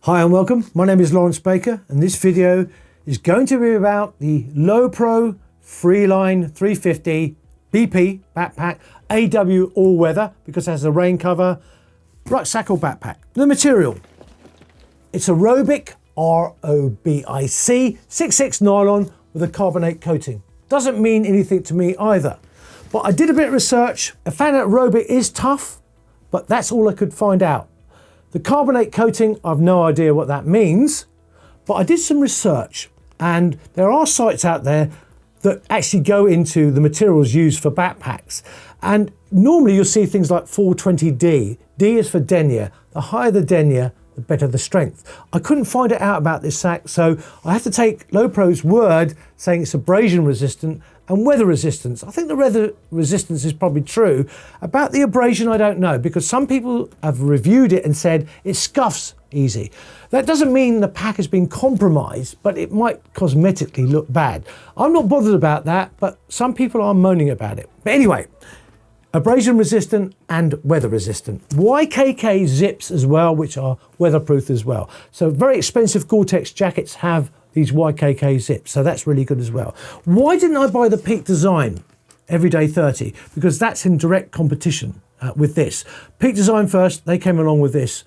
Hi and welcome, my name is Lawrence Baker and this video is going to be about the Lowepro Freeline 350 BP backpack, AW all-weather because it has a rain cover, rucksack or backpack. The material, it's aerobic, R-O-B-I-C, 6/6 nylon with a carbonate coating. Doesn't mean anything to me either, but I did a bit of research. I found out aerobic is tough, but that's all I could find out. The carbonate coating, I've no idea what that means, but I did some research and there are sites out there that actually go into the materials used for backpacks. And normally you'll see things like 420D. D is for denier. The higher the denier, the better the strength. I couldn't find it out about this sack, so I have to take Lowepro's word saying it's abrasion resistant and weather resistance. I think the weather resistance is probably true. About the abrasion, I don't know, because some people have reviewed it and said it scuffs easy. That doesn't mean the pack has been compromised, but it might cosmetically look bad. I'm not bothered about that, but some people are moaning about it. But anyway, abrasion resistant and weather resistant. YKK zips as well, which are weatherproof as well. So very expensive Gore-Tex jackets have these YKK zips, so that's really good as well. Why didn't I buy the Peak Design Everyday 30? Because that's in direct competition with this. Peak Design first, they came along with this.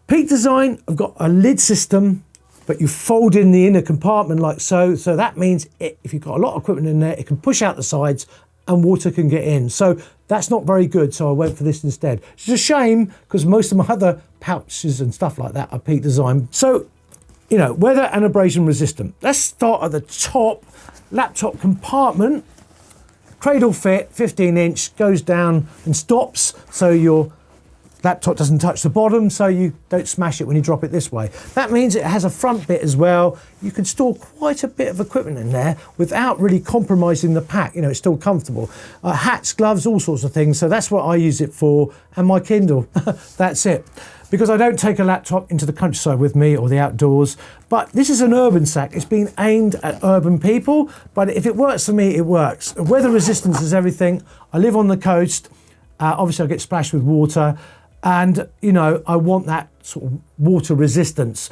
Peak Design have got a lid system, but you fold in the inner compartment like so. So that means if you've got a lot of equipment in there, it can push out the sides and water can get in. So that's not very good, so I went for this instead. It's a shame because most of my other pouches and stuff like that are Peak Design. So, you know, weather and abrasion resistant. Let's start at the top. Laptop compartment, cradle fit, 15-inch, goes down and stops so your laptop doesn't touch the bottom, so you don't smash it when you drop it this way. That means it has a front bit as well. You can store quite a bit of equipment in there without really compromising the pack. You know, it's still comfortable. Hats, gloves, all sorts of things. So that's what I use it for, and my Kindle. That's it. Because I don't take a laptop into the countryside with me or the outdoors. But this is an urban sack. It's been aimed at urban people, but if it works for me, it works. Weather resistance is everything. I live on the coast. Obviously I get splashed with water. And, you know, I want that sort of water resistance.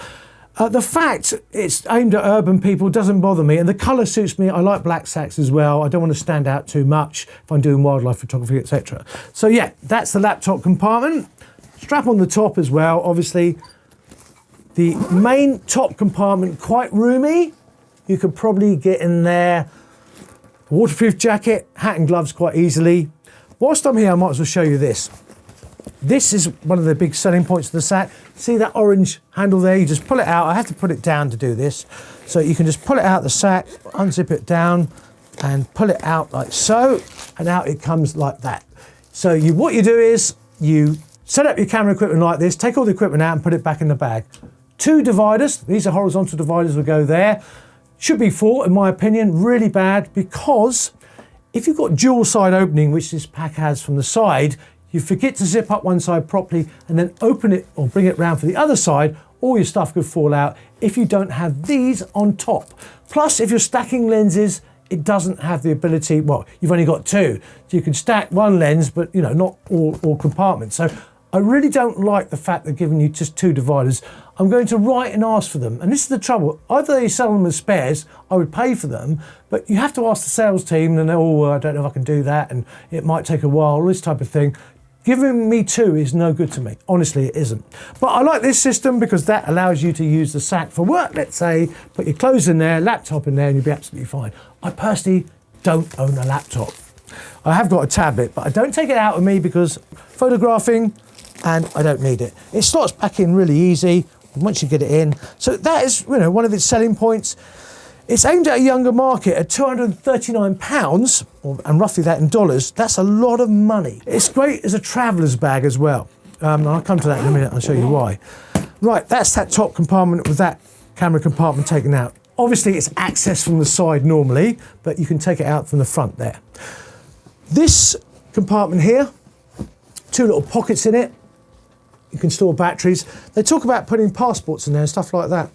The fact it's aimed at urban people doesn't bother me, and the colour suits me. I like black sacks as well. I don't want to stand out too much if I'm doing wildlife photography, etc. So yeah, that's the laptop compartment. Strap on the top as well, obviously. The main top compartment, quite roomy. You could probably get in there. Waterproof jacket, hat and gloves quite easily. Whilst I'm here, I might as well show you this. This is one of the big selling points of the sack. See that orange handle there? You just pull it out. I have to put it down to do this. So you can just pull it out the sack, unzip it down and pull it out like so. And out it comes like that. So what you do is you set up your camera equipment like this, take all the equipment out and put it back in the bag. 2 dividers, these are horizontal dividers, will go there. Should be 4 in my opinion, really bad, because if you've got dual side opening, which this pack has from the side, you forget to zip up one side properly and then open it or bring it round for the other side, all your stuff could fall out if you don't have these on top. Plus, if you're stacking lenses, it doesn't have the ability, well, you've only got 2. So you can stack one lens, but you know, not all compartments. So I really don't like the fact they're giving you just 2 dividers. I'm going to write and ask for them. And this is the trouble. Either they sell them as spares, I would pay for them, but you have to ask the sales team and they're, oh, I don't know if I can do that and it might take a while, all this type of thing. Giving me 2 is no good to me. Honestly, it isn't. But I like this system because that allows you to use the sack for work, let's say, put your clothes in there, laptop in there, and you'll be absolutely fine. I personally don't own a laptop. I have got a tablet, but I don't take it out with me because photographing, and I don't need it. It slots back in really easy once you get it in. So that is, you know, one of its selling points. It's aimed at a younger market at £239, and roughly that in dollars. That's a lot of money. It's great as a traveller's bag as well. I'll come to that in a minute, I'll show you why. Right, that's that top compartment with that camera compartment taken out. Obviously it's accessed from the side normally, but you can take it out from the front there. This compartment here, 2 little pockets in it. You can store batteries. They talk about putting passports in there and stuff like that.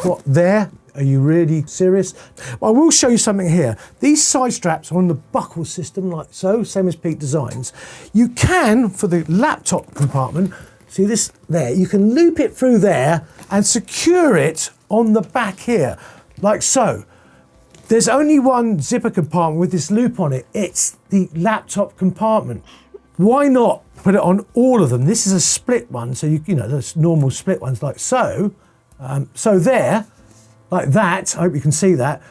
What, there? Are you really serious? Well, I will show you something here. These side straps are on the buckle system like so, same as Peak Designs. You can, for the laptop compartment, see this there, you can loop it through there and secure it on the back here, like so. There's only one zipper compartment with this loop on it. It's the laptop compartment. Why not put it on all of them? This is a split one, so you know, those normal split ones like so. So there, like that, I hope you can see that.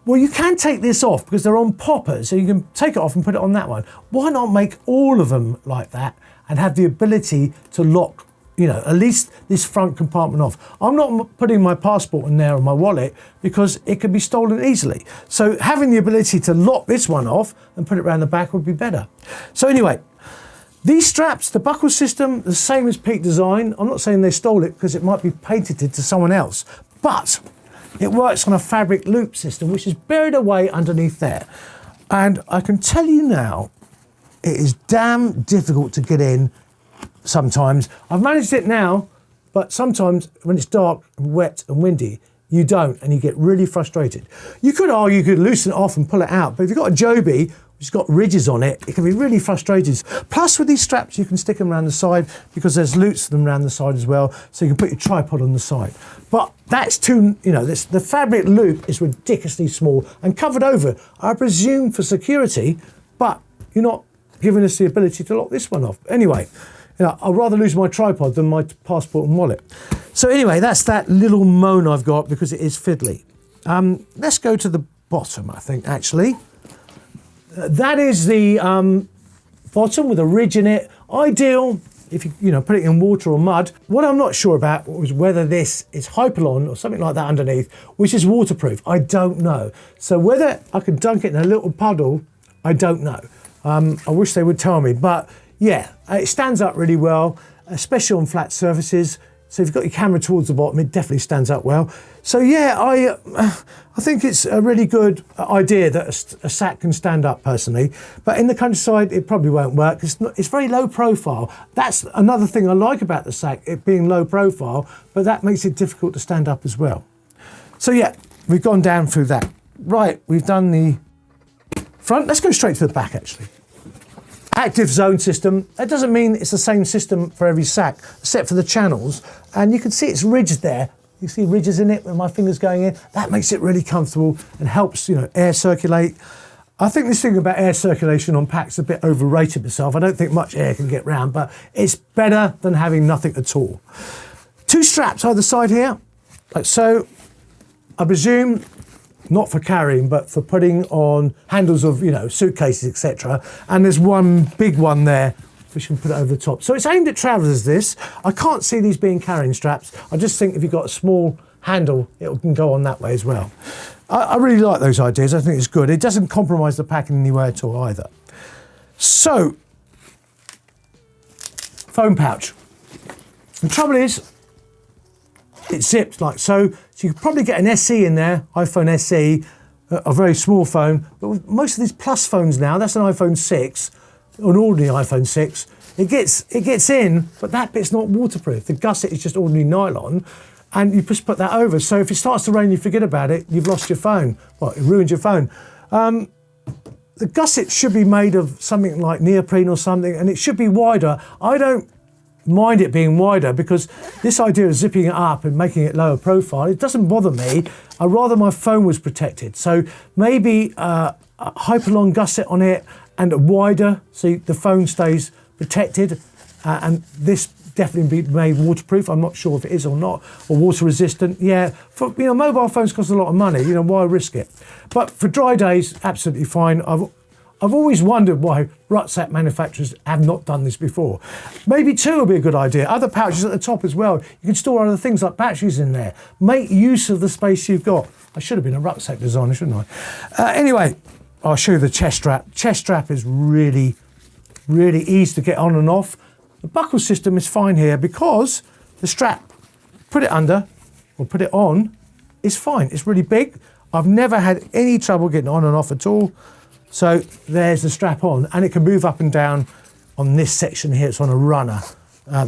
Well, you can take this off because they're on poppers, so you can take it off and put it on that one. Why not make all of them like that and have the ability to lock, you know, at least this front compartment off? I'm not putting my passport in there or my wallet because it could be stolen easily. So having the ability to lock this one off and put it around the back would be better. So anyway, these straps, the buckle system, the same as Peak Design. I'm not saying they stole it because it might be patented to someone else, but it works on a fabric loop system, which is buried away underneath there. And I can tell you now, it is damn difficult to get in sometimes. I've managed it now, but sometimes when it's dark and wet and windy, you don't, and you get really frustrated. You could argue you could loosen it off and pull it out, but if you've got a Joby, which has got ridges on it, it can be really frustrating. Plus with these straps, you can stick them around the side because there's loops for them around the side as well, so you can put your tripod on the side. But that's too, you know, the fabric loop is ridiculously small and covered over, I presume for security, but you're not giving us the ability to lock this one off. Anyway, you know, I'd rather lose my tripod than my passport and wallet. So anyway, that's that little moan I've got because it is fiddly. Let's go to the bottom, I think, actually. That is the bottom with a ridge in it. Ideal if you know, put it in water or mud. What I'm not sure about was whether this is Hypalon or something like that underneath, which is waterproof. I don't know. So whether I could dunk it in a little puddle, I don't know. I wish they would tell me, but yeah, it stands up really well, especially on flat surfaces. So if you've got your camera towards the bottom, it definitely stands up well. So yeah, I think it's a really good idea that a sack can stand up personally, but in the countryside, it probably won't work. It's very low profile. That's another thing I like about the sack, it being low profile, but that makes it difficult to stand up as well. So yeah, we've gone down through that. Right, we've done the front. Let's go straight to the back actually. Active zone system. That doesn't mean it's the same system for every sack, except for the channels. And you can see it's ridged there. You see ridges in it with my fingers going in. That makes it really comfortable and helps, you know, air circulate. I think this thing about air circulation on packs is a bit overrated myself. I don't think much air can get round, but it's better than having nothing at all. Two straps either side here, like so. I presume not for carrying, but for putting on handles of, you know, suitcases, etc. And there's one big one there, which you can put it over the top. So it's aimed at travellers, this. I can't see these being carrying straps. I just think if you've got a small handle, it can go on that way as well. I really like those ideas. I think it's good. It doesn't compromise the pack in any way at all either. So, phone pouch. The trouble is, it's zipped like so. So you could probably get an SE in there, iPhone SE, a very small phone. But with most of these Plus phones now, that's an iPhone 6, an ordinary iPhone 6. It gets in, but that bit's not waterproof. The gusset is just ordinary nylon, and you just put that over. So if it starts to rain, you forget about it, you've lost your phone. Well, it ruined your phone. The gusset should be made of something like neoprene or something, and it should be wider. I don't mind it being wider because this idea of zipping it up and making it lower profile, it doesn't bother me. I'd rather my phone was protected. So maybe a Hypalon gusset on it and a wider so the phone stays protected, and this definitely be made waterproof. I'm not sure if it is or not, or water resistant. Yeah, for, you know, mobile phones cost a lot of money, you know, why risk it? But for dry days, absolutely fine. I've always wondered why rucksack manufacturers have not done this before. Maybe two would be a good idea. Other pouches at the top as well. You can store other things like batteries in there. Make use of the space you've got. I should have been a rucksack designer, shouldn't I? Anyway, I'll show you the chest strap. Chest strap is really, really easy to get on and off. The buckle system is fine here because the strap, put it under or put it on, is fine. It's really big. I've never had any trouble getting on and off at all. So there's the strap on, and it can move up and down on this section here. It's on a runner.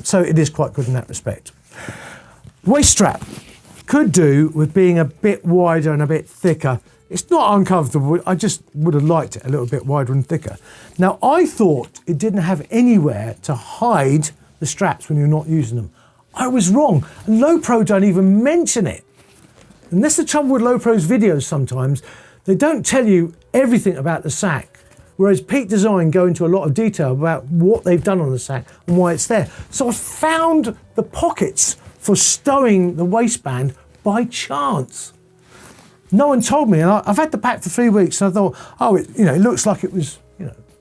So it is quite good in that respect. Waist strap could do with being a bit wider and a bit thicker. It's not uncomfortable. I just would have liked it a little bit wider and thicker. Now, I thought it didn't have anywhere to hide the straps when you're not using them. I was wrong, and Lowepro don't even mention it. And that's the trouble with Lowepro's videos sometimes. They don't tell you everything about the sack, whereas Peak Design go into a lot of detail about what they've done on the sack and why it's there. So I found the pockets for stowing the waistband by chance. No one told me, and I've had the pack for 3 weeks, and I thought, oh, it looks like it was,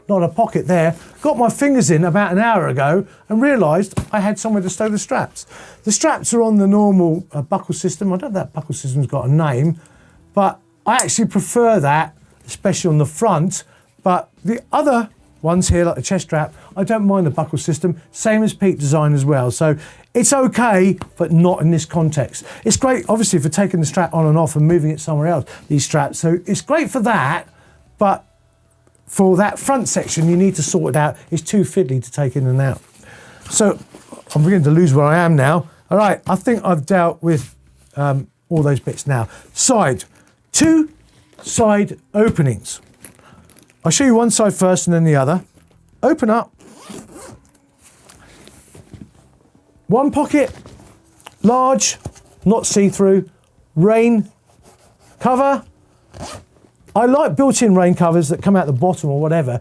not a pocket there. Got my fingers in about an hour ago and realised I had somewhere to stow the straps. The straps are on the normal buckle system. I don't know if that buckle system's got a name, but I actually prefer that, especially on the front. But the other ones here, like the chest strap, I don't mind the buckle system, same as Peak Design as well. So it's okay, but not in this context. It's great, obviously, for taking the strap on and off and moving it somewhere else, these straps. So it's great for that, but for that front section, you need to sort it out. It's too fiddly to take in and out. So I'm beginning to lose where I am now. All right, I think I've dealt with all those bits now. Side, 2 side openings. I'll show you one side first and then the other. Open up. One pocket, large, not see-through, rain cover. I like built-in rain covers that come out the bottom or whatever.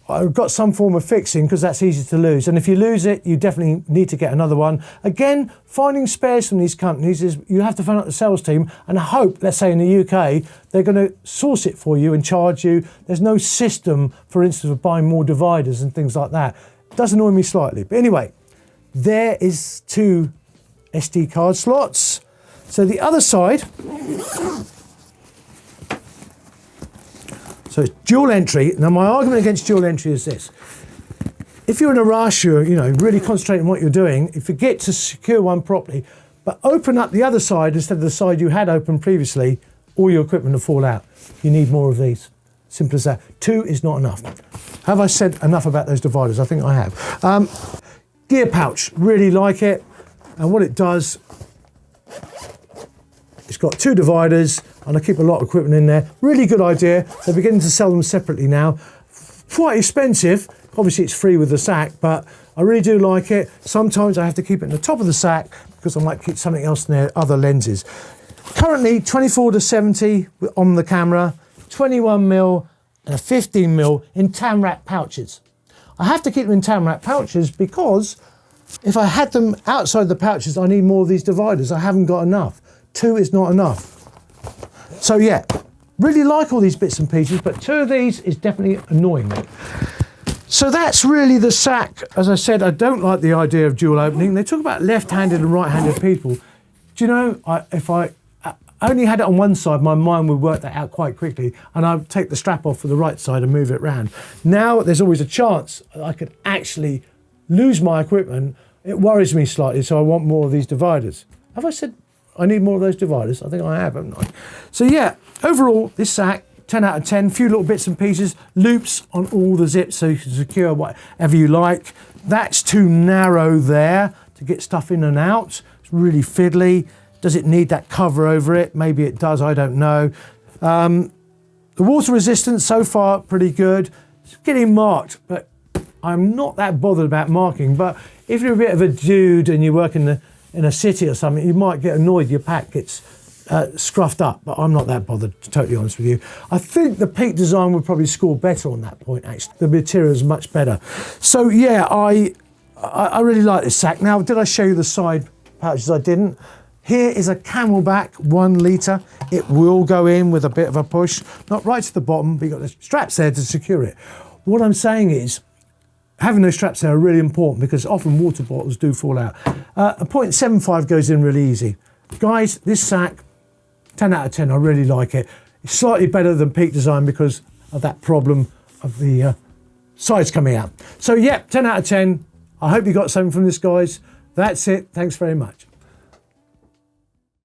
I've got some form of fixing because that's easy to lose. And if you lose it, you definitely need to get another one. Again, finding spares from these companies is you have to phone up the sales team and hope, let's say in the UK, they're going to source it for you and charge you. There's no system, for instance, of buying more dividers and things like that. It does annoy me slightly. But anyway, there is 2 SD card slots. So the other side, so it's dual entry. Now my argument against dual entry is this. If you're in a rush, you're really concentrating on what you're doing, you forget to secure one properly, but open up the other side instead of the side you had open previously, all your equipment will fall out. You need more of these. Simple as that. 2 is not enough. Have I said enough about those dividers? I think I have. Gear pouch, really like it. And what it does, it's got 2 dividers, and I keep a lot of equipment in there. Really good idea. They're beginning to sell them separately now. Quite expensive. Obviously it's free with the sack, but I really do like it. Sometimes I have to keep it in the top of the sack because I might keep something else in there, other lenses. Currently 24-70 on the camera, 21mm and a 15mm in tan wrap pouches. I have to keep them in tan wrap pouches because if I had them outside the pouches, I need more of these dividers. I haven't got enough. 2 is not enough. So yeah, really like all these bits and pieces, but 2 of these is definitely annoying me. So that's really the sack. As I said, I don't like the idea of dual opening. They talk about left-handed and right-handed people. Do you know, if I only had it on one side, my mind would work that out quite quickly, and I'd take the strap off for the right side and move it around. Now there's always a chance I could actually lose my equipment. It worries me slightly, so I want more of these dividers. Have I said I need more of those dividers? I think I have, haven't I? So yeah, overall, this sack, 10 out of 10, few little bits and pieces, loops on all the zips so you can secure whatever you like. That's too narrow there to get stuff in and out. It's really fiddly. Does it need that cover over it? Maybe it does, I don't know. The water resistance so far, pretty good. It's getting marked, but I'm not that bothered about marking. But if you're a bit of a dude and you work in a city or something, you might get annoyed your pack gets scruffed up, but I'm not that bothered, to be totally honest with you. I think the Peak Design would probably score better on that point, actually. The material is much better. So yeah, I really like this sack. Now, did I show you the side pouches? I didn't. Here is a Camelback 1 litre. It will go in with a bit of a push, not right to the bottom, but you've got the straps there to secure it. What I'm saying is, having those straps there are really important because often water bottles do fall out. A 0.75 goes in really easy. Guys, this sack, 10 out of 10, I really like it. It's slightly better than Peak Design because of that problem of the sides coming out. So yeah, 10 out of 10. I hope you got something from this, guys. That's it. Thanks very much.